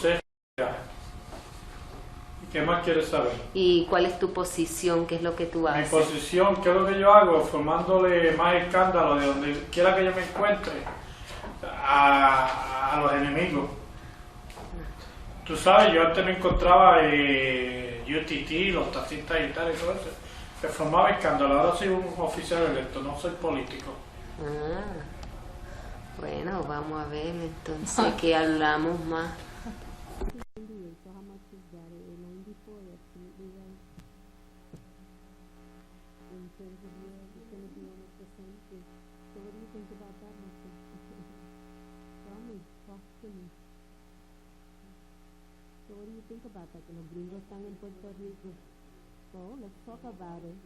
José. ¿Qué más quieres saber? ¿Y cuál es tu posición? ¿Qué es lo que tú Mi haces? posición, ¿qué es lo que yo hago? Formándole más escándalo de donde quiera que yo me encuentre a los enemigos. Tú sabes, yo antes me encontraba UTT, los taxistas y tal y todo eso. Que formaba escándalo. Ahora soy un oficial electo, no soy político. Ah, bueno, vamos a ver entonces que hablamos más. So what do you think about that? Que los gringos están en Puerto Rico. So let's talk about it.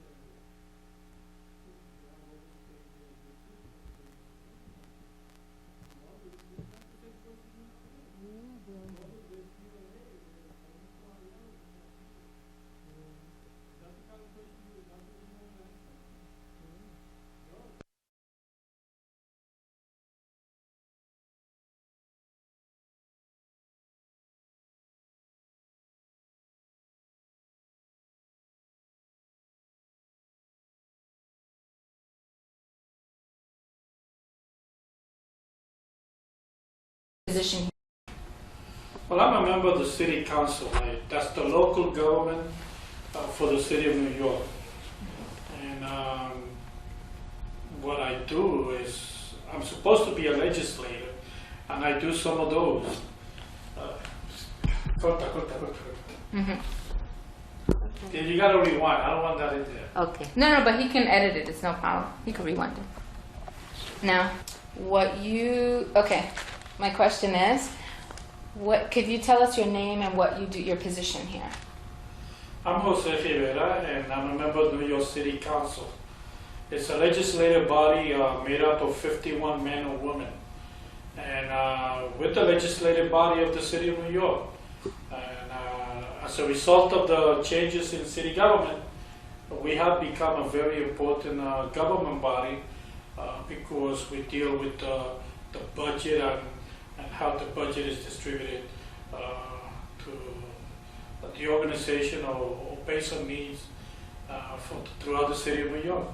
Position. Well, I'm a member of the city council. That's the local government for the city of New York. And what I do is, I'm supposed to be a legislator, and I do some of those. Yeah, you gotta rewind. I don't want that in there. Okay. No, but he can edit it. It's no problem. He can rewind it. Now, okay. My question is, could you tell us your name and what you do, your position here? I'm Jose Rivera, and I'm a member of the New York City Council. It's a legislative body made up of 51 men and women. And we're the legislative body of the city of New York. And as a result of the changes in city government, we have become a very important government body because we deal with the budget and how the budget is distributed to the organization or based on needs throughout the city of New York.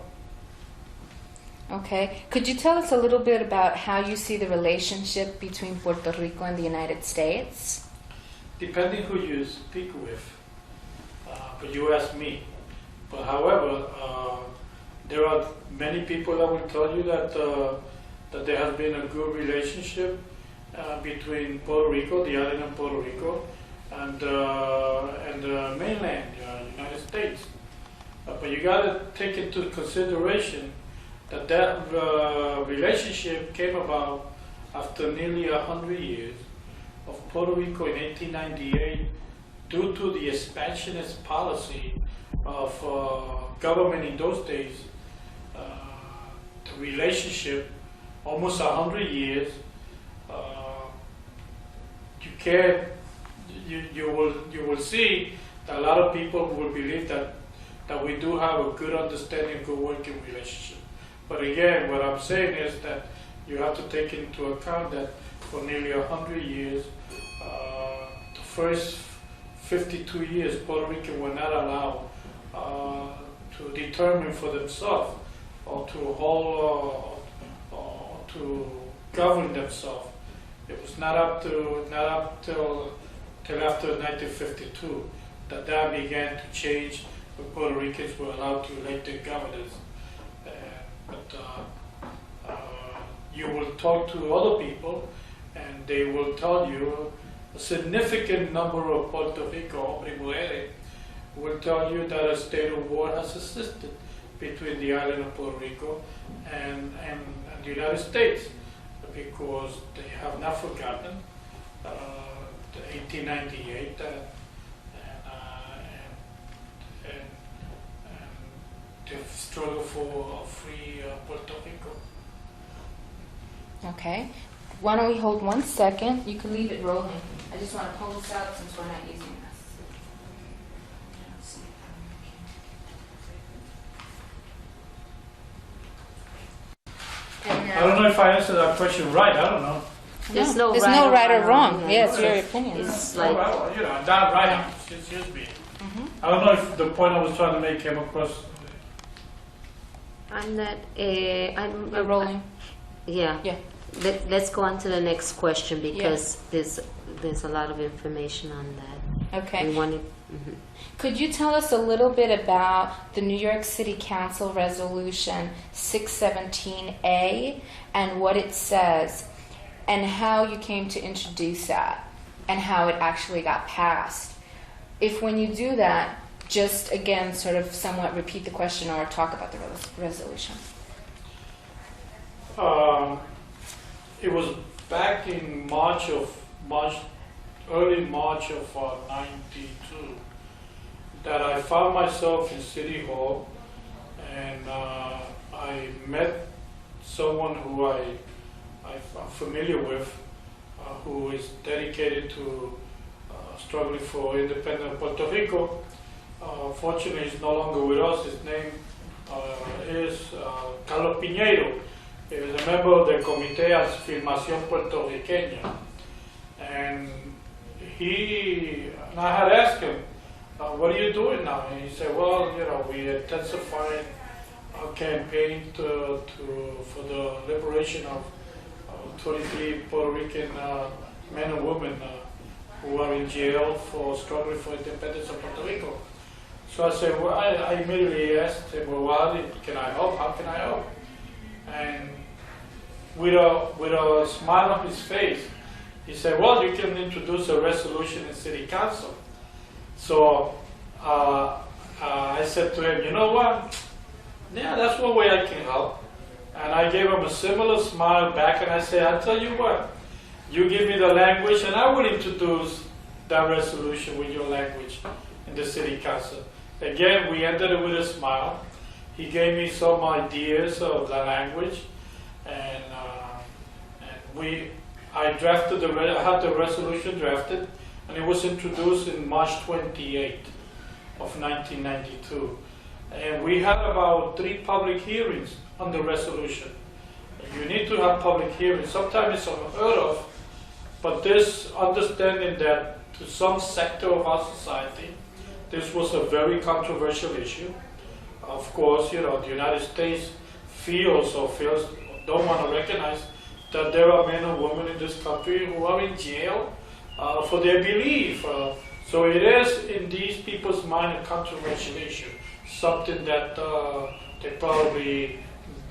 Okay. Could you tell us a little bit about how you see the relationship between Puerto Rico and the United States? Depending who you speak with, but you ask me. But however, there are many people that will tell you that there has been a good relationship between Puerto Rico, the island of Puerto Rico, and the mainland, United States. But you got to take into consideration that relationship came about after nearly 100 years of Puerto Rico in 1898 due to the expansionist policy of government in those days. The relationship, almost 100 years, you will see that a lot of people will believe that we do have a good understanding, good working relationship. But again, what I'm saying is that you have to take into account that for nearly 100 years, the first 52 years, Puerto Rican were not allowed to determine for themselves or to hold or to govern themselves. It was not till after 1952 that began to change. The Puerto Ricans were allowed to elect their governors. You will talk to other people, and they will tell you a significant number of Puerto Rico will tell you that a state of war has existed between the island of Puerto Rico and the United States, because they have not forgotten the 1898 and the struggle for free Puerto Rico. Okay. Why don't we hold 1 second? You can leave it rolling. I just want to pull this out since we're not using this. I don't know if I answered that question right. I don't know. There's No, no there's right no or right or wrong, wrong. yeah. Yeah, it's your opinion. It's Well, like, well, you know, that right, excuse me. I don't know if the point I was trying to make came across. I'm not, You're rolling. yeah. Yeah. Let's go on to the next question because there's a lot of information on that. Okay. We wanted, Could you tell us a little bit about the New York City Council Resolution 617A and what it says and how you came to introduce that and how it actually got passed? If when you do that, just again sort of somewhat repeat the question or talk about the resolution. It was back in early March of '92 that I found myself in City Hall, and I met someone who I'm familiar with, who is dedicated to struggling for independent Puerto Rico. Fortunately, he's no longer with us. His name is Carlos Piñeiro. He is a member of the Comité de Afirmación Puertorriqueña. And I had asked him, what are you doing now? And he said, well, you know, we intensified our campaign for the liberation of 23 Puerto Rican men and women who are in jail for struggling for independence of Puerto Rico. So I said, well, I immediately asked him, well, can I help? How can I help? And with a smile on his face, he said, well, you can introduce a resolution in City Council. So I said to him, you know what? Yeah, that's one way I can help. And I gave him a similar smile back, and I said, I'll tell you what, you give me the language, and I will introduce that resolution with your language in the City Council. Again, we ended it with a smile. He gave me some ideas of the language, and I had the resolution drafted, and it was introduced in March 28th of 1992. And we had about 3 public hearings on the resolution. You need to have public hearings. Sometimes it's unheard of, but this understanding that to some sector of our society, this was a very controversial issue. Of course, you know, the United States don't want to recognize that there are men and women in this country who are in jail for their belief. So it is in these people's mind a controversial issue, something that they probably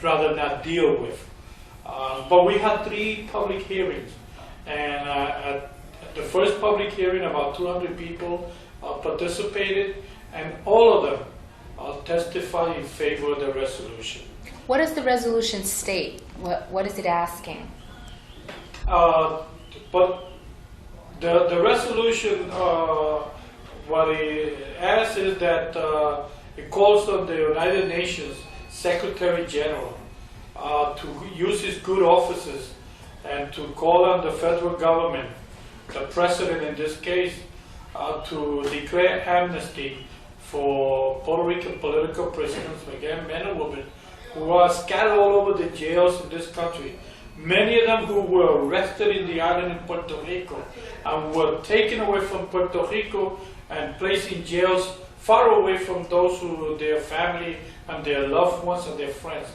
rather not deal with. But we had 3 public hearings, and at the first public hearing, about 200 people participated, and all of them testified in favor of the resolution. What does the resolution state? What is it asking? But the resolution, what it asks is that it calls on the United Nations Secretary General to use his good offices and to call on the federal government, the president in this case, to declare amnesty for Puerto Rican political prisoners, again, men and women, who are scattered all over the jails in this country. Many of them who were arrested in the island in Puerto Rico and were taken away from Puerto Rico and placed in jails far away from those who their family and their loved ones and their friends.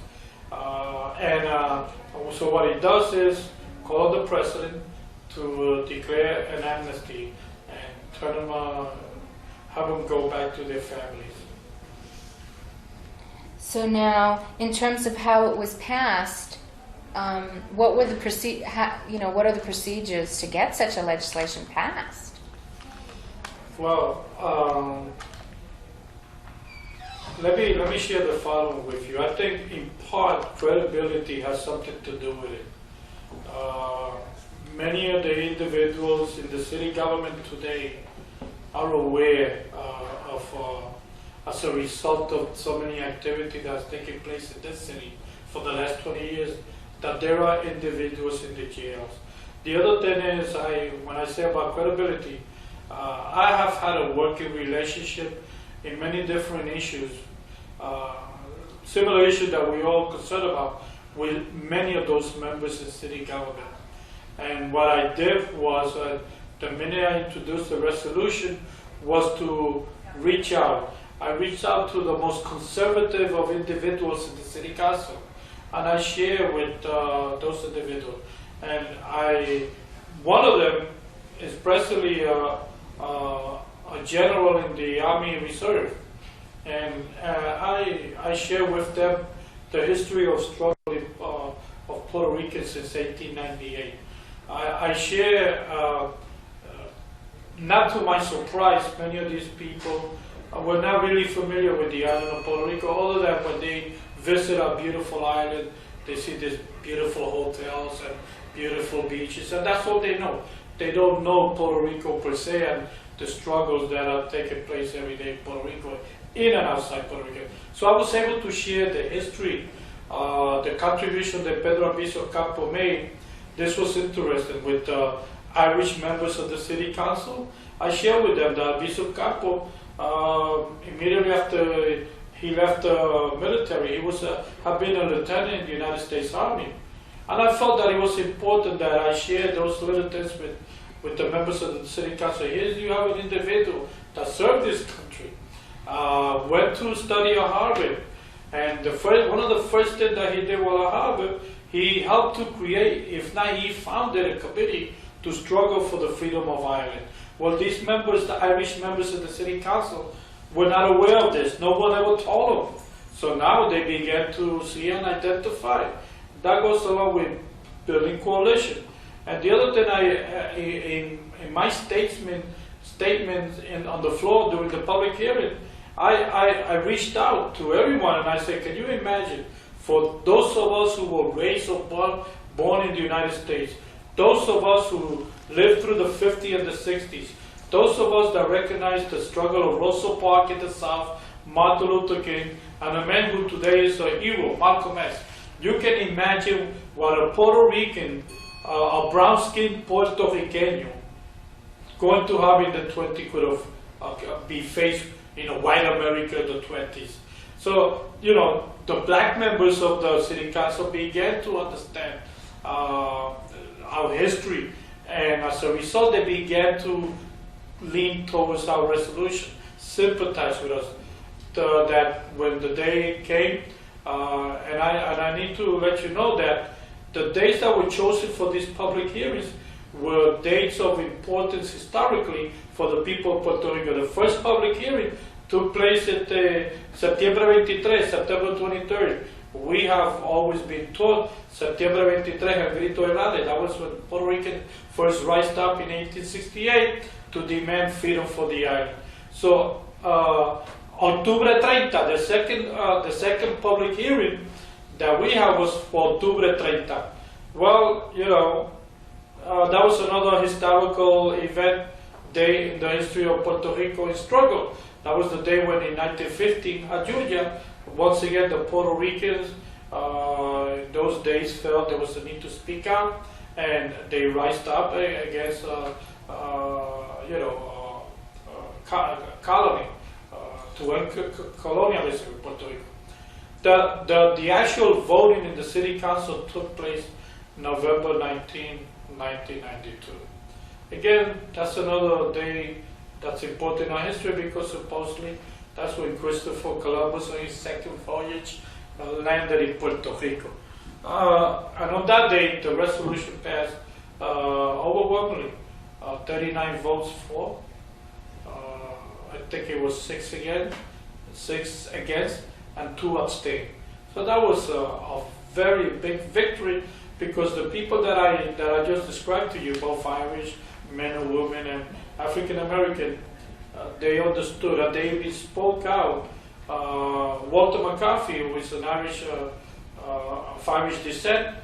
So what it does is call on the president to declare an amnesty and have them go back to their families. So now, in terms of how it was passed, what are the procedures to get such a legislation passed? Well, let me share the following with you. I think in part credibility has something to do with it. Many of the individuals in the city government today are aware as a result of so many activity that's taking place in this city for the last 20 years, that there are individuals in the jails. The other thing is, when I say about credibility, I have had a working relationship in many different issues, similar issues that we all concerned about with many of those members in city government. And what I did was, the minute I introduced the resolution, was to reach out. I reached out to the most conservative of individuals in the city council, and I share with those individuals. And one of them is presently a general in the Army Reserve, and I share with them the history of struggle of Puerto Ricans since 1898. I share, not to my surprise, many of these people were not really familiar with the island of Puerto Rico, other than when they visit our beautiful island, they see these beautiful hotels and beautiful beaches, and that's all they know. They don't know Puerto Rico per se and the struggles that are taking place every day in Puerto Rico, in and outside Puerto Rico. So I was able to share the history, the contribution that Pedro Albizu Campo made. This was interesting with Irish members of the city council. I shared with them that Albizu Campo, immediately after he left the military, he had been a lieutenant in the United States Army. And I felt that it was important that I share those little things with the members of the city council. Here you have an individual that served this country, went to study at Harvard, and one of the first things that he did while at Harvard, he helped to create, if not he founded a committee to struggle for the freedom of Ireland. Well, these members, the Irish members of the city council, were not aware of this. No one ever told them. So now they began to see and identify. That goes along with building coalition. And the other thing, in my statement on the floor during the public hearing, I reached out to everyone and I said, can you imagine, for those of us who were raised or born in the United States, those of us who lived through the 50s and the 60s, those of us that recognize the struggle of Rosa Parks in the South, Martin Luther King, and a man who today is a hero, Malcolm X. You can imagine what a Puerto Rican, a brown-skinned Puerto Rican going to have in the 20s could have be faced in a white America in the 20s. So, the black members of the city council began to understand our history, and as a result, they began to lean towards our resolution, sympathize with us. That when the day came, and I need to let you know that the dates that were chosen for these public hearings were dates of importance historically for the people of Puerto Rico. The first public hearing took place at September 23, September 23rd. We have always been taught September 23, El Grito del Ale. That was when Puerto Rican first rised up in 1868 to demand freedom for the island. So, Octubre 30, the second public hearing that we had was for Octubre 30. Well, that was another historical event, day in the history of Puerto Rico in struggle. That was the day when in 1915 at Georgia, once again the Puerto Ricans in those days felt there was a need to speak out, and they rised up against colony. To end colonialism in Puerto Rico. The actual voting in the city council took place November 19, 1992. Again, that's another day that's important in our history because supposedly that's when Christopher Columbus on his second voyage landed in Puerto Rico. And on that day, the resolution passed overwhelmingly, 39 votes for. I think it was 6 against, and 2 abstained. So that was a very big victory because the people that I just described to you, both Irish men and women and African American, they understood and they even spoke out. Walter McCarthy, who is an Irish of Irish descent,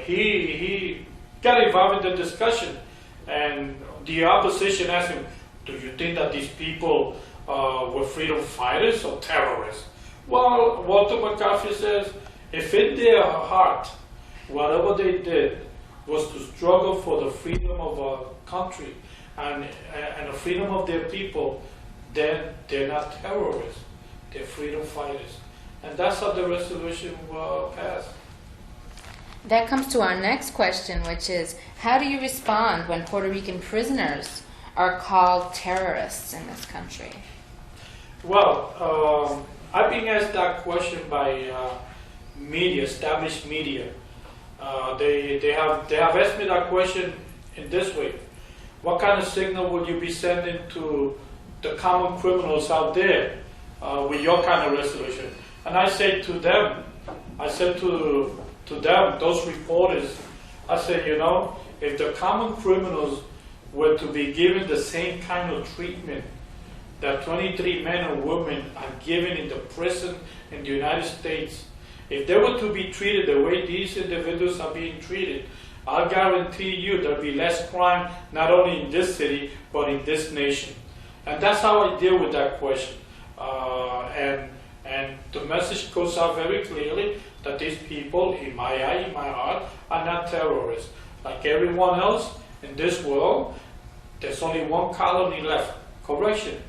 he got involved in the discussion, and the opposition asked him, do you think that these people were freedom fighters or terrorists? Well, Walter McCarthy says, if in their heart, whatever they did was to struggle for the freedom of our country and the freedom of their people, then they're not terrorists, they're freedom fighters. And that's how the resolution passed. that comes to our next question, which is, how do you respond when Puerto Rican prisoners are called terrorists in this country? Well, I've been asked that question by media, established media. They have asked me that question in this way: what kind of signal would you be sending to the common criminals out there with your kind of resolution? And I say to them, those reporters, I said, you know, if the common criminals were to be given the same kind of treatment that 23 men and women are given in the prison in the United States, if they were to be treated the way these individuals are being treated, I'll guarantee you there'll be less crime, not only in this city, but in this nation. And that's how I deal with that question. And the message goes out very clearly that these people, in my eye, in my heart, are not terrorists. Like everyone else in this world, there's only one colony left. Correction,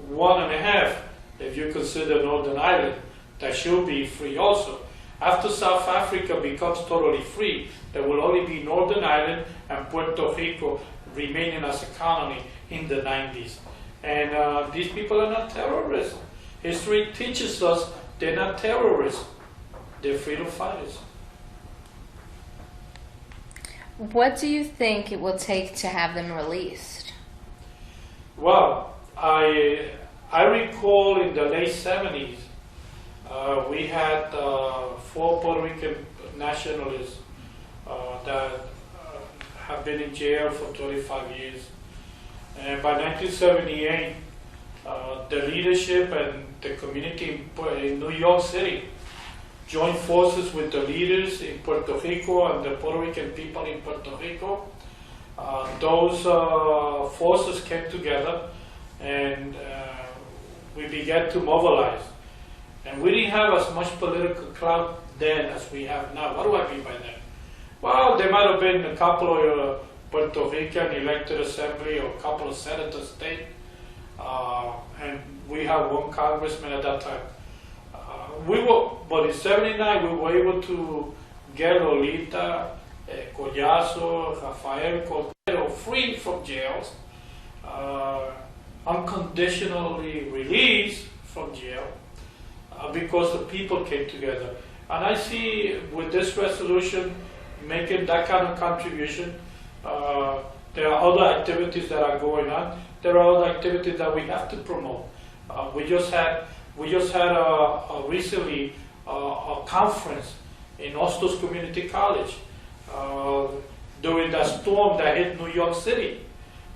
1.5, if you consider Northern Ireland, that should be free also. After South Africa becomes totally free, there will only be Northern Ireland and Puerto Rico remaining as a colony in the 90s. And these people are not terrorists. History teaches us they're not terrorists. They're freedom fighters. What do you think it will take to have them released? Well, I recall in the late 70s, we had 4 Puerto Rican nationalists that have been in jail for 25 years. And by 1978, the leadership and the community in New York City joined forces with the leaders in Puerto Rico and the Puerto Rican people in Puerto Rico. Those forces came together and we began to mobilize. And we didn't have as much political clout then as we have now. What do I mean by that? Well, there might have been a couple of Puerto Rican elected assembly or a couple of senators state, and we had 1 congressman at that time. But in '79 we were able to get Lolita, Collazo, Rafael Cordero free from jails, unconditionally released from jail, because the people came together. And I see with this resolution making that kind of contribution, there are other activities that are going on. There are other activities that we have to promote. We just had recently a conference in Hostos Community College during that storm that hit New York City,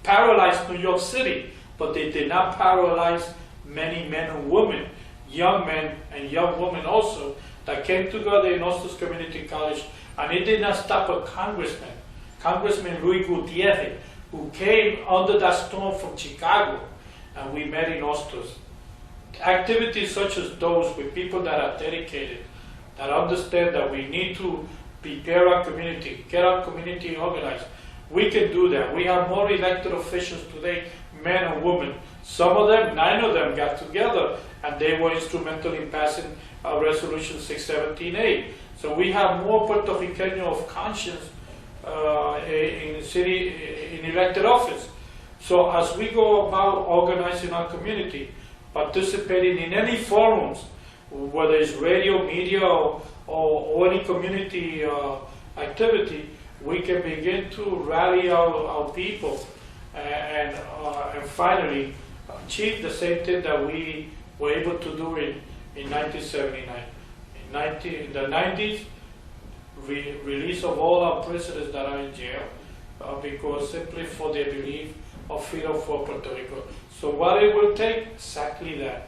paralyzed New York City, but they did not paralyze many men and women, young men and young women also, that came together in Hostos Community College, and it did not stop a congressman, Congressman Luis Gutierrez, who came under that storm from Chicago, and we met in Hostos. Activities such as those with people that are dedicated, that understand that we need to prepare our community, get our community organized. We can do that. We have more elected officials today, men and women. Some of them, 9 of them, got together and they were instrumental in passing Resolution 617A. So we have more Puerto Rican of conscience in elected office. So as we go about organizing our community, participating in any forums, whether it's radio, media, or any community activity, we can begin to rally our people and finally achieve the same thing that we were able to do in 1979. In the 90s, release of all our prisoners that are in jail because simply for their belief of freedom for Puerto Rico. So what it will take, exactly that,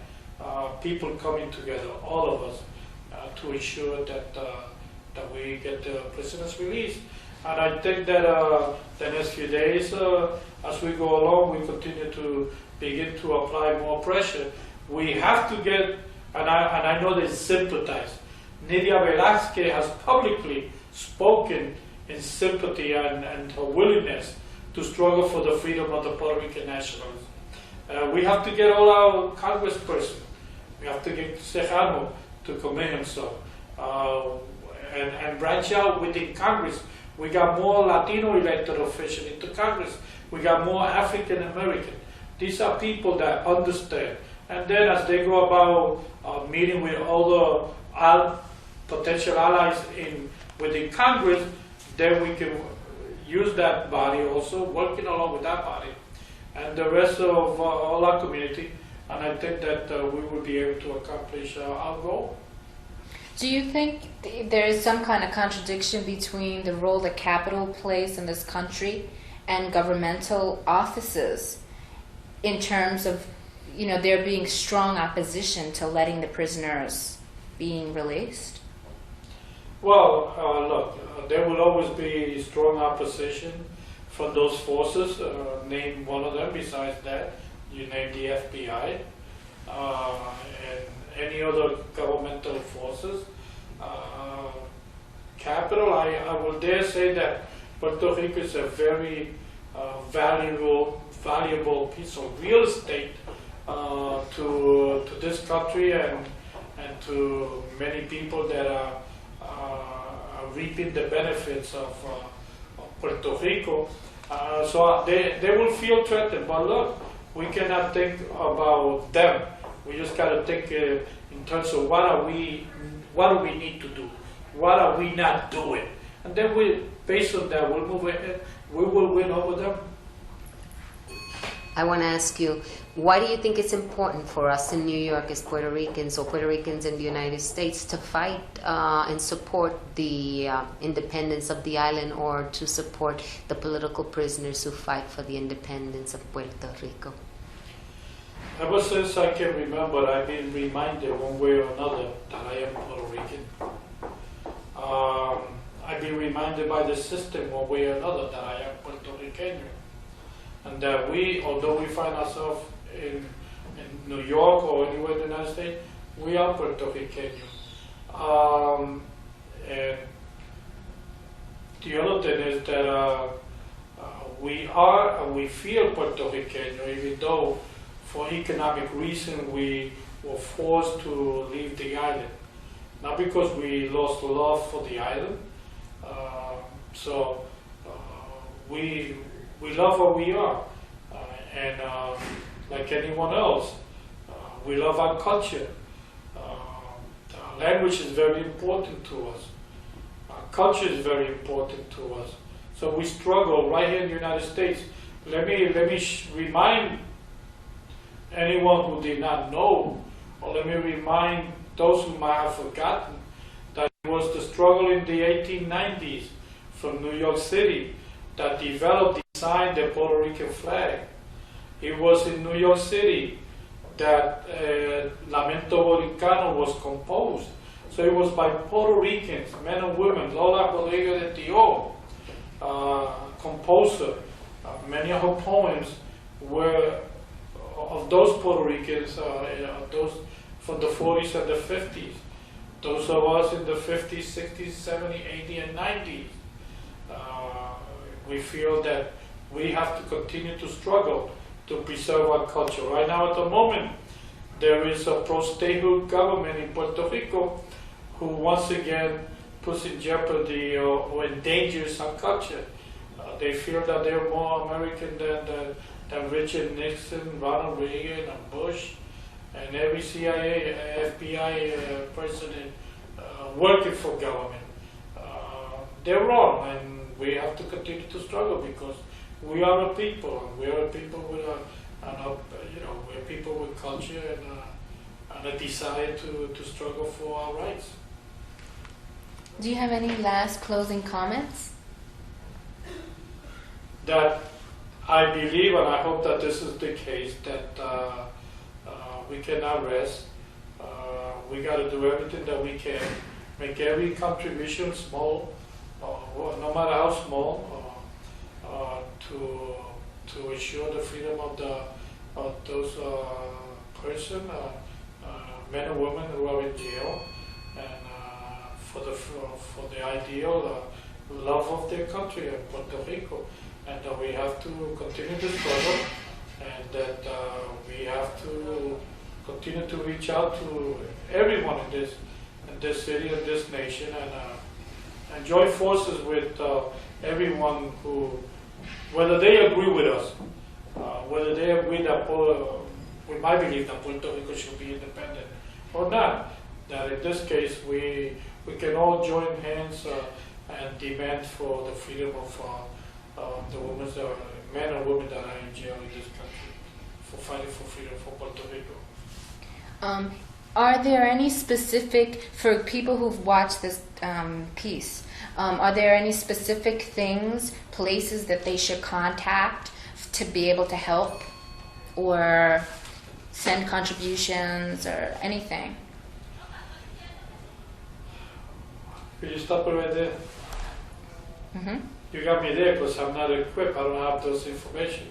people coming together, all of us, to ensure that we get the prisoners released. And I think that the next few days, as we go along, we continue to begin to apply more pressure. We have to get, and I know they sympathize. Nidia Velázquez has publicly spoken in sympathy and her willingness to struggle for the freedom of the Puerto Rican nationals. We have to get all our congresspersons. We have to get Sejano to commit himself. and branch out within Congress. We got more Latino elected officials into Congress. We got more African American. These are people that understand. And then as they go about meeting with all the potential allies within Congress, then we can use that body also, working along with that body and the rest of all our community. And I think that we will be able to accomplish our goal. Do you think there is some kind of contradiction between the role that capital plays in this country and governmental offices in terms of, there being strong opposition to letting the prisoners being released? Well, look, there will always be strong opposition from those forces. Name one of them. Besides that, you name the FBI and any other governmental forces. Capital, I will dare say that Puerto Rico is a very valuable piece of real estate to this country and to many people that are reaping the benefits of Puerto Rico. So they will feel threatened. But look, we cannot think about them. We just got to think in terms of what do we need to do? What are we not doing? And then based on that, we'll move ahead. We will win over them. I want to ask you, why do you think it's important for us in New York as Puerto Ricans or Puerto Ricans in the United States to fight and support the independence of the island, or to support the political prisoners who fight for the independence of Puerto Rico? Ever since I can remember, I've been reminded one way or another that I am Puerto Rican. I've been reminded by the system one way or another that I am Puerto Rican. And that although we find ourselves in New York or anywhere in the United States, we are Puerto Rican. And the other thing is that we are and we feel Puerto Rican, even though for economic reasons we were forced to leave the island. Not because we lost love for the island. We love where we are, and like anyone else, we love our culture. Our language is very important to us. Our culture is very important to us. So we struggle right here in the United States. Let me remind anyone who did not know, or let me remind those who might have forgotten, that it was the struggle in the 1890s from New York City that designed the Puerto Rican flag. It was in New York City that Lamento Boricano was composed. So it was by Puerto Ricans, men and women. Lola Rodriguez de Tio, composer. Many of her poems were of those Puerto Ricans, those from the 40s and the 50s. Those of us in the 50s, 60s, 70s, 80s, and 90s. We feel that we have to continue to struggle to preserve our culture. Right now, at the moment, there is a pro-statehood government in Puerto Rico who once again puts in jeopardy or endangers our culture. They feel that they're more American than Richard Nixon, Ronald Reagan, and Bush, and every CIA, FBI president working for government. They're wrong, and we have to continue to struggle because we are a people, and we are a people with we're people with culture and a desire to struggle for our rights. Do you have any last closing comments? That I believe, and I hope that this is the case, that we cannot rest. We got to do everything that we can, make every contribution small, no matter how small, to ensure the freedom of those person, men and women who are in jail, and for the ideal love of their country and Puerto Rico, and that we have to continue to struggle, and that we have to continue to reach out to everyone in this city and this nation, and join forces with everyone who, whether they agree with us, whether they agree that with my belief that Puerto Rico should be independent or not, that in this case we can all join hands and demand for the freedom of the women, men or women that are in jail in this country for fighting for freedom for Puerto Rico. Are there any specific, for people who've watched this piece, are there any specific things, places that they should contact to be able to help or send contributions or anything? Could you stop it right there? Mm-hmm. You got me there because I'm not equipped. I don't have those information.